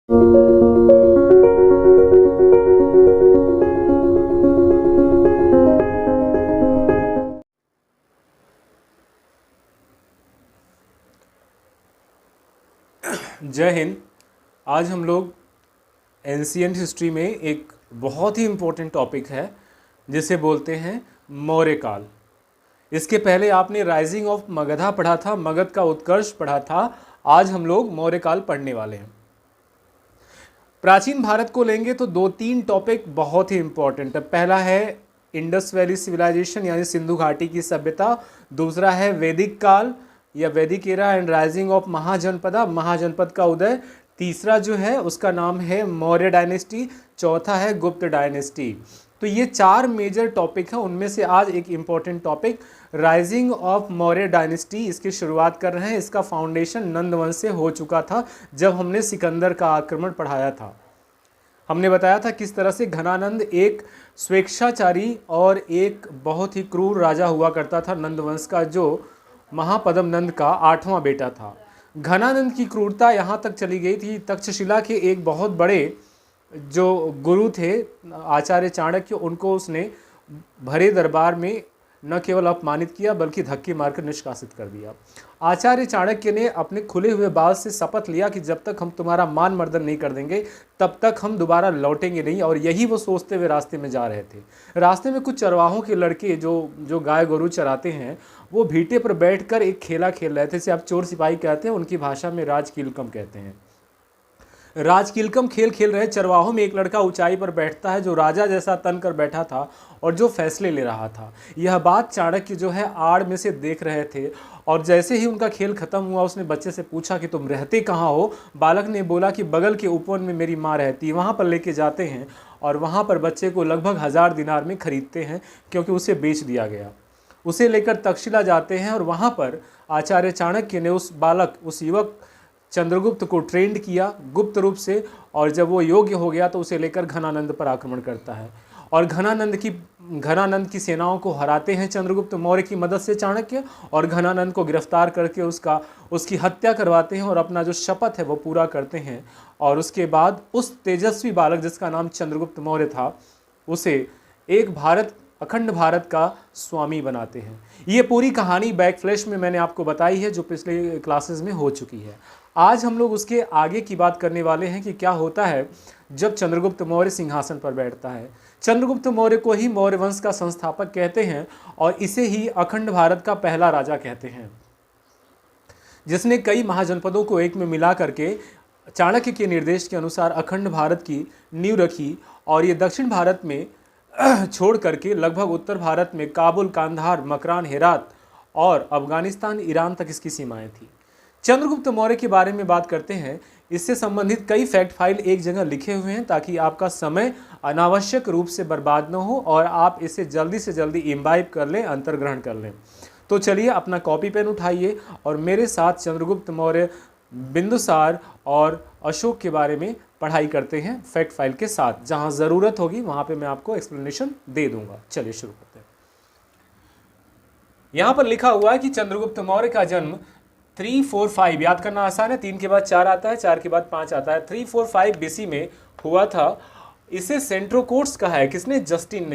जय हिंद। आज हम लोग एंशिएंट हिस्ट्री में एक बहुत ही इम्पोर्टेंट टॉपिक है जिसे बोलते हैं मौर्य काल। इसके पहले आपने राइजिंग ऑफ मगधा पढ़ा था, मगध का उत्कर्ष पढ़ा था। आज हम लोग मौर्य काल पढ़ने वाले हैं। प्राचीन भारत को लेंगे तो दो तीन टॉपिक बहुत ही इंपॉर्टेंट है। पहला है इंडस वैली सिविलाइजेशन यानी सिंधु घाटी की सभ्यता। दूसरा है वैदिक काल या वैदिक era and rising of Mahajanapada, महाजनपद का उदय। तीसरा जो है उसका नाम है मौर्य डायनेस्टी। चौथा है गुप्त डायनेस्टी। तो ये चार मेजर टॉपिक हैं, उनमें से आज एक important topic rising of Maurya dynasty, इसकी शुरुआत कर रहे हैं। इसका फाउंडेशन नंद वंश से हो चुका था जब हमने सिकंदर का आक्रमण पढ़ाया था। हमने बताया था किस तरह से घनानंद एक स्वेच्छाचारी और एक बहुत ही क्रूर राजा हुआ करता था नंद वंश का, जो महापद्म नंद का 8वां बेटा था। घनानंद की क्रूरता यहाँ तक चली गई थी, तक्षशिला के एक बहुत बड़े जो गुरु थे आचार्य चाणक्य, उनको उसने भरे दरबार में न केवल अपमानित किया बल्कि धक्के मारकर निष्कासित कर दिया। आचार्य चाणक्य ने अपने खुले हुए बाल से शपथ लिया कि जब तक हम तुम्हारा मान मर्दन नहीं कर देंगे तब तक हम दोबारा लौटेंगे नहीं, और यही वो सोचते हुए रास्ते में जा रहे थे। रास्ते में कुछ चरवाहों के लड़के जो गाय गोरू चराते हैं, वो भीटे पर बैठकर एक खेला खेल रहे थे, जिसे आप चोर सिपाही कहते हैं, उनकी भाषा में राजकीलकम कहते हैं। राजकीलकम खेल खेल रहे चरवाहों में एक लड़का ऊंचाई पर बैठता है जो राजा जैसा तन कर बैठा था और जो फैसले ले रहा था। यह बात चाणक्य जो है आड़ में से देख रहे थे, और जैसे ही उनका खेल खत्म हुआ उसने बच्चे से पूछा कि तुम रहते कहाँ हो। बालक ने बोला कि बगल के उपवन में मेरी माँ रहती है, वहाँ पर लेके जाते हैं और वहाँ पर बच्चे को लगभग 1000 दिनार में खरीदते हैं क्योंकि उसे बेच दिया गया। उसे लेकर तक्षशिला जाते हैं और वहाँ पर आचार्य चाणक्य ने उस युवक चंद्रगुप्त को ट्रेंड किया गुप्त रूप से, और जब वो योग्य हो गया तो उसे लेकर घनानंद पर आक्रमण करता है और घनानंद की सेनाओं को हराते हैं चंद्रगुप्त मौर्य की मदद से चाणक्य, और घनानंद को गिरफ्तार करके उसकी हत्या करवाते हैं और अपना जो शपथ है वो पूरा करते हैं। और उसके बाद उस तेजस्वी बालक जिसका नाम चंद्रगुप्त मौर्य था, उसे अखंड भारत का स्वामी बनाते हैं। ये पूरी कहानी बैकफ्लैश में मैंने आपको बताई है, जो पिछले क्लासेस में हो चुकी है। आज हम लोग उसके आगे की बात करने वाले हैं कि क्या होता है जब चंद्रगुप्त मौर्य सिंहासन पर बैठता है। चंद्रगुप्त मौर्य को ही मौर्य वंश का संस्थापक कहते हैं और इसे ही अखंड भारत का पहला राजा कहते हैं, जिसने कई महाजनपदों को एक में मिला करके चाणक्य के निर्देश के अनुसार अखंड भारत की नींव रखी। और ये दक्षिण भारत में छोड़ करके लगभग उत्तर भारत में काबुल, कांधार, मकरान, हेरात और अफगानिस्तान, ईरान तक इसकी सीमाएं थी। चंद्रगुप्त मौर्य के बारे में बात करते हैं। इससे संबंधित कई फैक्ट फाइल एक जगह लिखे हुए हैं ताकि आपका समय अनावश्यक रूप से बर्बाद न हो और आप इसे जल्दी से जल्दी इम्बाइब कर लें, अंतर्ग्रहण कर लें। तो चलिए अपना कॉपी पेन उठाइए और मेरे साथ चंद्रगुप्त मौर्य, बिंदुसार और अशोक के बारे में पढ़ाई करते हैं फैक्ट फाइल के साथ। जहां ज़रूरत होगी वहां पे मैं आपको एक्सप्लेनेशन दे दूंगा। चलिए शुरू करते हैं। यहां पर लिखा हुआ है कि चंद्रगुप्त मौर्य का जन्म 345, याद करना आसान है, 3 के बाद 4 आता है, 4 के बाद 5 आता है, 345 BC में हुआ था। इसे सेंट्रोकोर्स कहा है। किसने? जस्टिन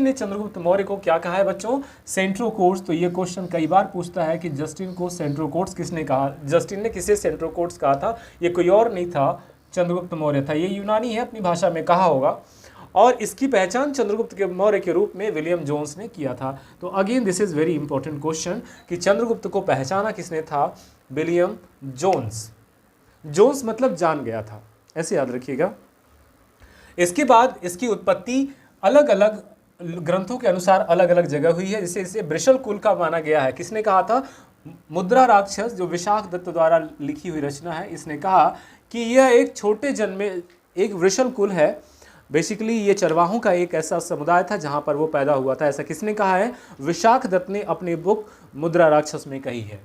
ने चंद्रगुप्त मौर्य को क्या कहा है बच्चों? सेंट्रोकोर्स। तो ये क्वेश्चन कई बार पूछता है कि जस्टिन को सेंट्रोकोर्स किसने कहा। जस्टिन ने किसे सेंट्रोकोर्स कहा था? ये कोई और नहीं था, चंद्रगुप्त मौर्य था। ये यूनानी है, अपनी भाषा में कहा होगा, और इसकी पहचान चंद्रगुप्त के मौर्य के रूप में विलियम जोन्स ने किया था। तो again this is very important question कि चंद्रगुप्त को पहचाना किसने था? William Jones. जोन्स मतलब जान गया था, ऐसे याद रखिएगा। इसके बाद इसकी उत्पत्ति अलग अलग ग्रंथों के अनुसार अलग अलग जगह हुई है। इसे वृषल कुल का माना गया है। किसने कहा था? मुद्रा राक्षस, जो विशाख दत्त द्वारा लिखी हुई रचना है, इसने कहा कि यह एक छोटे जन्मे एक वृषल कुल है। बेसिकली ये चरवाहों का एक ऐसा समुदाय था जहां पर वो पैदा हुआ था। ऐसा किसने कहा है? विशाख दत्त ने अपनी बुक मुद्रा राक्षस में कही है।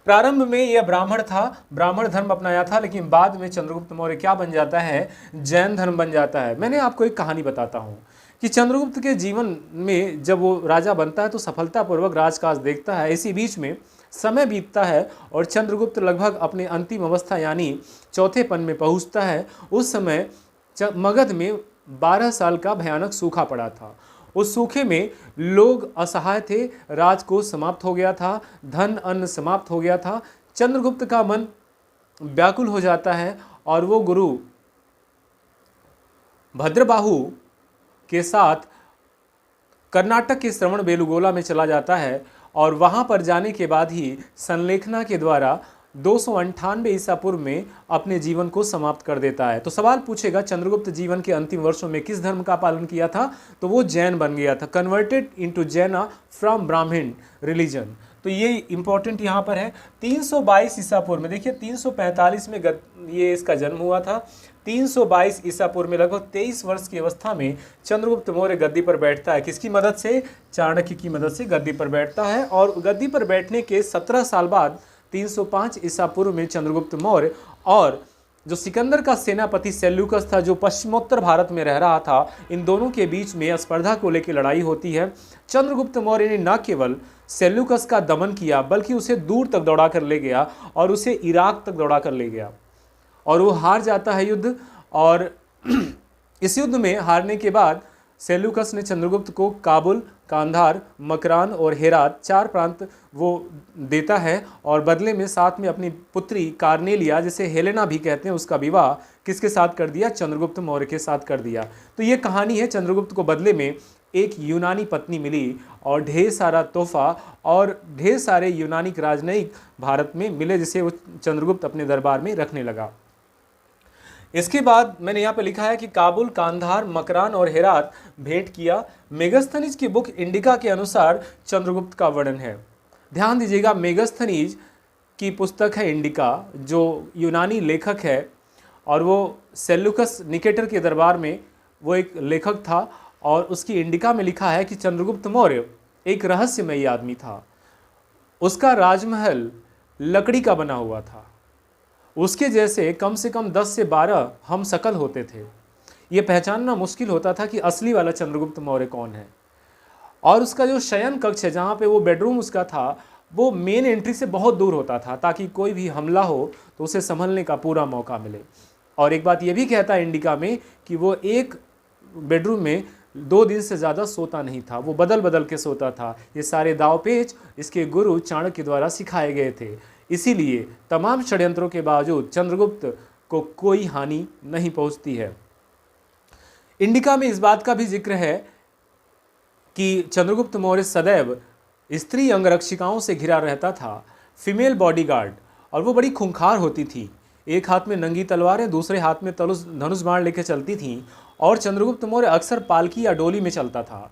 प्रारंभ में यह ब्राह्मण था, ब्राह्मण धर्म अपनाया था, लेकिन बाद में चंद्रगुप्त मौर्य क्या बन जाता है? जैन धर्म बन जाता है। मैंने आपको एक कहानी बताता हूँ कि चंद्रगुप्त के जीवन में जब वो राजा बनता है तो सफलतापूर्वक राजकाज देखता है। इसी बीच में समय बीतता है और चंद्रगुप्त लगभग अपने अंतिम अवस्था यानी चौथेपन में पहुंचता है। उस समय मगध में 12 साल का भयानक सूखा पड़ा था। उस सूखे में लोग असहाय थे, राजकोष समाप्त हो गया था, धन अन्न समाप्त हो गया था। चंद्रगुप्त का मन व्याकुल हो जाता है और वो गुरु भद्रबाहु के साथ कर्नाटक के श्रवण बेलगोला में चला जाता है और वहां पर जाने के बाद ही संलेखना के द्वारा 298 ईसा पूर्व में अपने जीवन को समाप्त कर देता है। तो सवाल पूछेगा, चंद्रगुप्त जीवन के अंतिम वर्षों में किस धर्म का पालन किया था? तो वो जैन बन गया था, कन्वर्टेड इनटू जैना फ्रॉम ब्राह्मण रिलीजन। तो ये इंपॉर्टेंट यहाँ पर है। 322 ईसा पूर्व में, देखिए 345 में ये इसका जन्म हुआ था। 322 ईसा पूर्व में लगभग 23 वर्ष की अवस्था में चंद्रगुप्त मौर्य गद्दी पर बैठता है। किसकी मदद से? चाणक्य की मदद से गद्दी पर बैठता है। और गद्दी पर बैठने के 17 साल बाद 305 ईसा पूर्व में चंद्रगुप्त मौर्य और जो सिकंदर का सेनापति सेल्यूकस था, जो पश्चिमोत्तर भारत में रह रहा था, इन दोनों के बीच में स्पर्धा को लेकर लड़ाई होती है। चंद्रगुप्त मौर्य ने न केवल सेल्यूकस का दमन किया बल्कि उसे दूर तक दौड़ा कर ले गया और उसे इराक तक दौड़ा कर ले गया और वो हार जाता है युद्ध। और इस युद्ध में हारने के बाद सेल्यूकस ने चंद्रगुप्त को काबुल, कांधार, मकरान और हेरात 4 प्रांत वो देता है और बदले में साथ में अपनी पुत्री कार्नेलिया, जिसे हेलेना भी कहते हैं, उसका विवाह किसके साथ कर दिया? चंद्रगुप्त मौर्य के साथ कर दिया। तो ये कहानी है। चंद्रगुप्त को बदले में एक यूनानी पत्नी मिली और ढेर सारा तोहफा और ढेर सारे यूनानी राजनयिक भारत में मिले, जिसे वो चंद्रगुप्त अपने दरबार में रखने लगा। इसके बाद मैंने यहाँ पे लिखा है कि काबुल, कांधार, मकरान और हेरात भेंट किया। मेगस्थनीज की बुक इंडिका के अनुसार चंद्रगुप्त का वर्णन है। ध्यान दीजिएगा, मेगस्थनीज की पुस्तक है इंडिका, जो यूनानी लेखक है और वो सेल्यूकस निकेटर के दरबार में वो एक लेखक था और उसकी इंडिका में लिखा है कि चंद्रगुप्त मौर्य एक रहस्यमयी आदमी था। उसका राजमहल लकड़ी का बना हुआ था। उसके जैसे कम से कम 10 से 12 हम शकल होते थे। ये पहचानना मुश्किल होता था कि असली वाला चंद्रगुप्त मौर्य कौन है। और उसका जो शयन कक्ष है, जहाँ पे वो बेडरूम उसका था, वो मेन एंट्री से बहुत दूर होता था ताकि कोई भी हमला हो तो उसे संभलने का पूरा मौका मिले। और एक बात ये भी कहता है इंडिका में कि वो एक बेडरूम में 2 दिन से ज़्यादा सोता नहीं था, वो बदल बदल के सोता था। ये सारे दाव पेच इसके गुरु चाणक्य द्वारा सिखाए गए थे। इसीलिए तमाम षड्यंत्रों के बावजूद चंद्रगुप्त को कोई हानि नहीं पहुंचती है। इंडिका में इस बात का भी जिक्र है कि चंद्रगुप्त मौर्य सदैव स्त्री अंगरक्षिकाओं से घिरा रहता था, फीमेल बॉडीगार्ड, और वो बड़ी खूंखार होती थी। एक हाथ में नंगी तलवारें, दूसरे हाथ में धनुष बाण लेकर चलती थीं। और चंद्रगुप्त मौर्य अक्सर पालकी या डोली में चलता था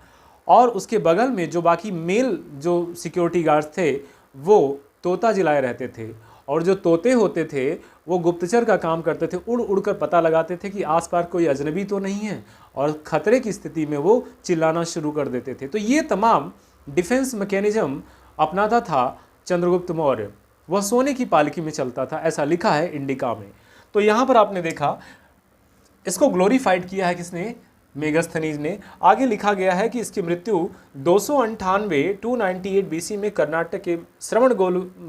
और उसके बगल में जो बाकी मेल जो सिक्योरिटी गार्ड्स थे वो तोता जिलाए रहते थे। और जो तोते होते थे वो गुप्तचर का काम करते थे, उड़ उड़ कर पता लगाते थे कि आसपास कोई अजनबी तो नहीं है, और खतरे की स्थिति में वो चिल्लाना शुरू कर देते थे। तो ये तमाम डिफेंस मैकेनिज्म अपनाता था चंद्रगुप्त मौर्य। वह सोने की पालकी में चलता था, ऐसा लिखा है इंडिका में। तो यहाँ पर आपने देखा, इसको ग्लोरीफाइड किया है किसने? मेगस्थनीज ने। आगे लिखा गया है कि इसकी मृत्यु 298 BC में कर्नाटक के श्रवण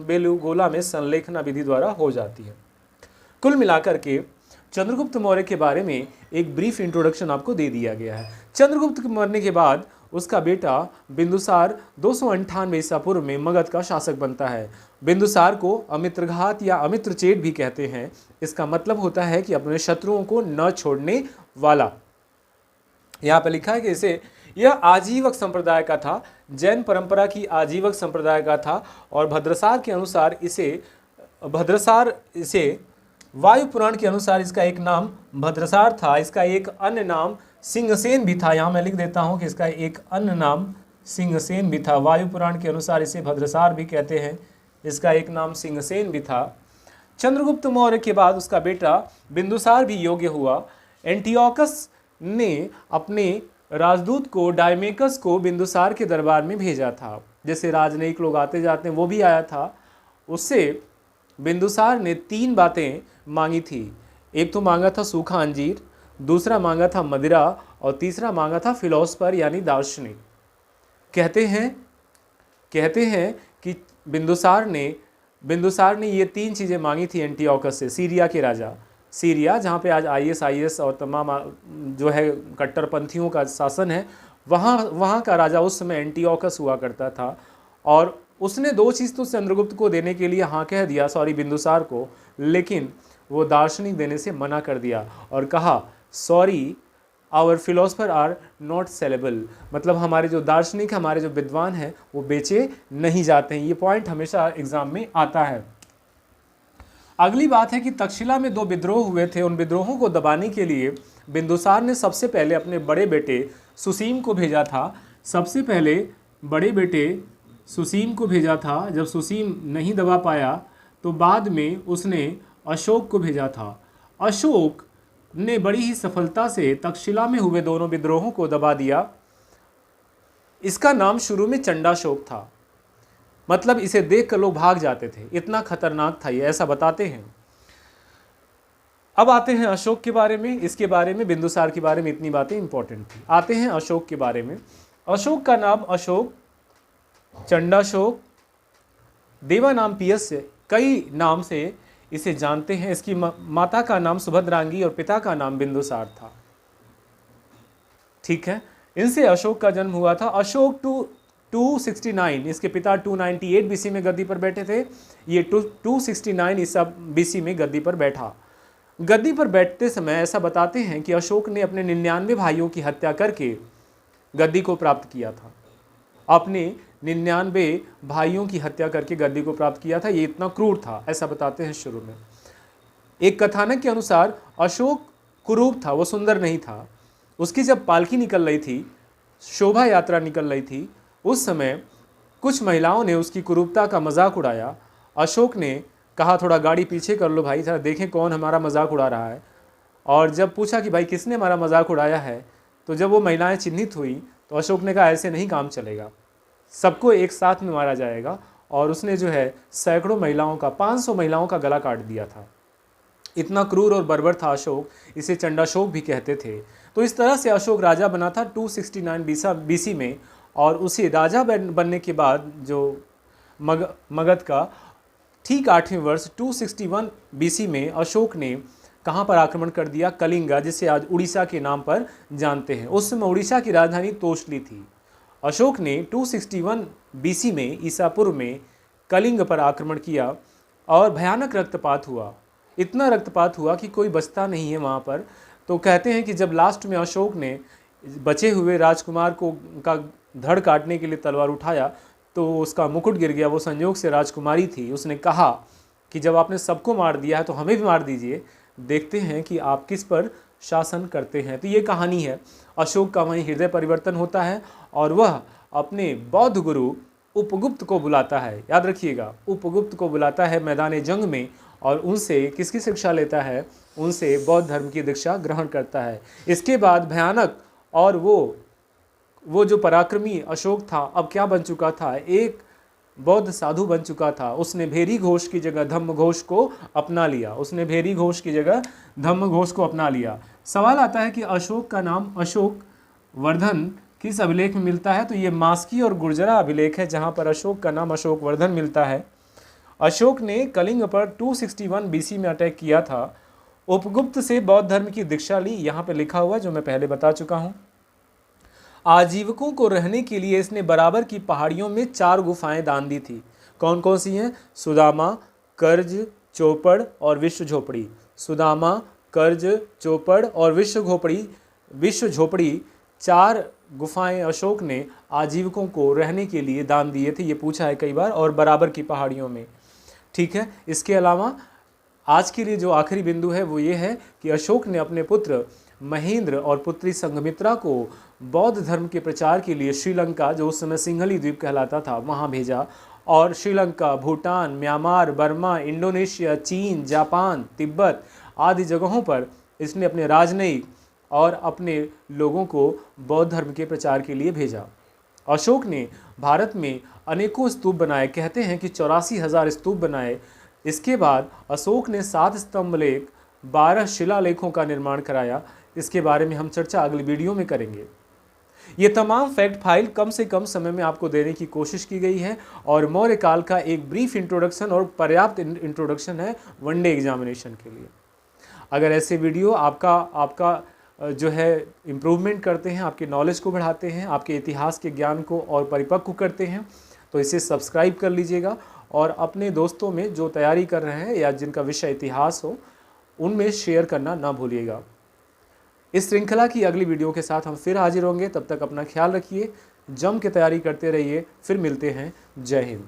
बेलगोला में संलेखना विधि द्वारा हो जाती है। कुल मिलाकर के चंद्रगुप्त मौर्य के बारे में एक ब्रीफ इंट्रोडक्शन आपको दे दिया गया है। चंद्रगुप्त के मरने के बाद उसका बेटा बिंदुसार 298 ईसा पूर्व में मगध का शासक बनता है। बिंदुसार को अमित्रघात या अमित्रचेट भी कहते हैं। इसका मतलब होता है कि अपने शत्रुओं को न छोड़ने वाला। यहाँ पर लिखा है कि इसे यह आजीवक संप्रदाय का था, जैन परंपरा की आजीवक संप्रदाय का था। और भद्रसार के अनुसार इसे वायु पुराण के अनुसार इसका एक नाम भद्रसार था। इसका एक अन्य नाम सिंहसेन भी था। यहाँ मैं लिख देता हूँ कि इसका एक अन्य नाम सिंहसेन भी था। वायु पुराण के अनुसार इसे भद्रसार भी कहते हैं, इसका एक नाम सिंहसेन भी था। चंद्रगुप्त मौर्य के बाद उसका बेटा बिंदुसार भी योग्य हुआ। एंटियोकस ने अपने राजदूत को डायमेकस को बिंदुसार के दरबार में भेजा था। जैसे राजनयिक लोग आते जाते हैं, वो भी आया था। उससे बिंदुसार ने 3 बातें मांगी थी। एक तो मांगा था सूखा अंजीर, दूसरा मांगा था मदिरा और तीसरा मांगा था फिलोसफर यानी दार्शनिक। कहते हैं कि बिंदुसार ने ये 3 चीज़ें मांगी थी एंटियोकस से, सीरिया के राजा, सीरिया जहाँ पे आज ISIS और तमाम जो है कट्टरपंथियों का शासन है, वहाँ का राजा उस समय एंटियोकस हुआ करता था। और उसने 2 चीज़ तो चंद्रगुप्त को देने के लिए हाँ कह दिया, सॉरी बिंदुसार को, लेकिन वो दार्शनिक देने से मना कर दिया और कहा sorry our philosopher are not saleable, मतलब हमारे जो दार्शनिक, हमारे जो विद्वान हैं वो बेचे नहीं जाते हैं। ये पॉइंट हमेशा एग्जाम में आता है। अगली बात है कि तक्षशिला में 2 विद्रोह हुए थे। उन विद्रोहों को दबाने के लिए बिंदुसार ने सबसे पहले अपने बड़े बेटे सुसीम को भेजा था। सबसे पहले बड़े बेटे सुसीम को भेजा था। जब सुसीम नहीं दबा पाया तो बाद में उसने अशोक को भेजा था। अशोक ने बड़ी ही सफलता से तक्षशिला में हुए दोनों विद्रोहों को दबा दिया। इसका नाम शुरू में चंडाशोक था, मतलब इसे देखकर लोग भाग जाते थे, इतना खतरनाक था ये, ऐसा बताते हैं। अब आते हैं अशोक के बारे में। इसके बारे में, बिंदुसार के बारे में इतनी बातें इंपॉर्टेंट थी। आते हैं अशोक के बारे में। अशोक का नाम अशोक, चंडाशोक, देवानामपियस्य, कई नाम से इसे जानते हैं। इसकी माता का नाम सुभद्रांगी और पिता का नाम बिंदुसार था। ठीक है, इनसे अशोक का जन्म हुआ था। अशोक 269, इसके पिता 298 बीसी में गद्दी पर बैठे थे। ये 269 ईसा बीसी में गद्दी पर बैठा। गद्दी पर बैठते समय ऐसा बताते हैं कि अशोक ने अपने 99 भाइयों की हत्या करके गद्दी को प्राप्त किया था। अपने 99 भाइयों की हत्या करके गद्दी को प्राप्त किया था। ये इतना क्रूर था, ऐसा बताते हैं शुरू में। एक कथानक के अनुसार अशोक कुरूप था, वो सुंदर नहीं था। उसकी जब पालकी निकल रही थी, शोभा यात्रा निकल रही थी, उस समय कुछ महिलाओं ने उसकी कुरूपता का मजाक उड़ाया। अशोक ने कहा थोड़ा गाड़ी पीछे कर लो भाई, जरा देखें कौन हमारा मजाक उड़ा रहा है। और जब पूछा कि भाई किसने हमारा मजाक उड़ाया है, तो जब वो महिलाएं चिन्हित हुई तो अशोक ने कहा ऐसे नहीं काम चलेगा, सबको एक साथ में मारा जाएगा। और उसने जो है सैकड़ों महिलाओं का, 500 महिलाओं का गला काट दिया था। इतना क्रूर और बर्बर था अशोक, इसे चंडाशोक भी कहते थे। तो इस तरह से अशोक राजा बना था 269 बीसी में। और उसी राजा बनने के बाद जो मगध का ठीक 8वें वर्ष 261 बीसी में अशोक ने कहाँ पर आक्रमण कर दिया? कलिंगा, जिसे आज उड़ीसा के नाम पर जानते हैं। उस समय उड़ीसा की राजधानी तोशली थी। अशोक ने 261 बीसी में ईसा पूर्व में कलिंग पर आक्रमण किया और भयानक रक्तपात हुआ। इतना रक्तपात हुआ कि कोई बचता नहीं है वहाँ पर। तो कहते हैं कि जब लास्ट में अशोक ने बचे हुए राजकुमार को का धड़ काटने के लिए तलवार उठाया तो उसका मुकुट गिर गया। वो संयोग से राजकुमारी थी। उसने कहा कि जब आपने सबको मार दिया है तो हमें भी मार दीजिए, देखते हैं कि आप किस पर शासन करते हैं। तो ये कहानी है। अशोक का वहीं हृदय परिवर्तन होता है और वह अपने बौद्ध गुरु उपगुप्त को बुलाता है। याद रखिएगा, उपगुप्त को बुलाता है मैदान जंग में और उनसे किसकी शिक्षा लेता है? उनसे बौद्ध धर्म की दीक्षा ग्रहण करता है। इसके बाद भयानक और वो जो पराक्रमी अशोक था अब क्या बन चुका था? एक बौद्ध साधु बन चुका था। उसने भेरी घोष की जगह धम्म घोष को अपना लिया। उसने भेरी घोष की जगह धम्म घोष को अपना लिया। सवाल आता है कि अशोक का नाम अशोक वर्धन किस अभिलेख में मिलता है? तो ये मास्की और गुर्जरा अभिलेख है जहाँ पर अशोक का नाम अशोक वर्धन मिलता है। अशोक ने कलिंग पर 261 बीसी में अटैक किया था। उपगुप्त से बौद्ध धर्म की दीक्षा ली, यहाँ पे लिखा हुआ जो मैं पहले बता चुका हूँ। आजीविकों को रहने के लिए इसने बराबर की पहाड़ियों में 4 गुफाएं दान दी थी। कौन कौन सी हैं? सुदामा, कर्ज, चौपड़ और विश्व झोपड़ी। सुदामा, कर्ज, चौपड़ और विश्व झोपड़ी 4 गुफाएं अशोक ने आजीविकों को रहने के लिए दान दिए थे। ये पूछा है कई बार। और बराबर की पहाड़ियों में। ठीक है, इसके अलावा आज के लिए जो आखिरी बिंदु है वो ये है कि अशोक ने अपने पुत्र महेंद्र और पुत्री संघमित्रा को बौद्ध धर्म के प्रचार के लिए श्रीलंका, जो उस समय सिंहली द्वीप कहलाता था, वहाँ भेजा। और Sri Lanka, Bhutan, Myanmar, Burma, Indonesia, चीन, जापान, तिब्बत आदि जगहों पर इसने अपने राजनयिक और अपने लोगों को बौद्ध धर्म के प्रचार के लिए भेजा। अशोक ने भारत में अनेकों स्तूप बनाए। कहते हैं कि 84,000 स्तूप बनाए। इसके बाद अशोक ने 7 स्तंभ लेख, 12 शिलालेखों का निर्माण कराया। इसके बारे में हम चर्चा अगली वीडियो में करेंगे। ये तमाम फैक्ट फाइल कम से कम समय में आपको देने की कोशिश की गई है और मौर्य काल का एक ब्रीफ इंट्रोडक्शन और पर्याप्त इंट्रोडक्शन है वनडे एग्जामिनेशन के लिए। अगर ऐसे वीडियो आपका जो है इम्प्रूवमेंट करते हैं, आपके नॉलेज को बढ़ाते हैं, आपके इतिहास के ज्ञान को और परिपक्व करते हैं, तो इसे सब्सक्राइब कर लीजिएगा और अपने दोस्तों में जो तैयारी कर रहे हैं या जिनका विषय इतिहास हो उनमें शेयर करना ना भूलिएगा। इस श्रृंखला की अगली वीडियो के साथ हम फिर हाजिर होंगे। तब तक अपना ख्याल रखिए, जम के तैयारी करते रहिए। फिर मिलते हैं। जय हिंद।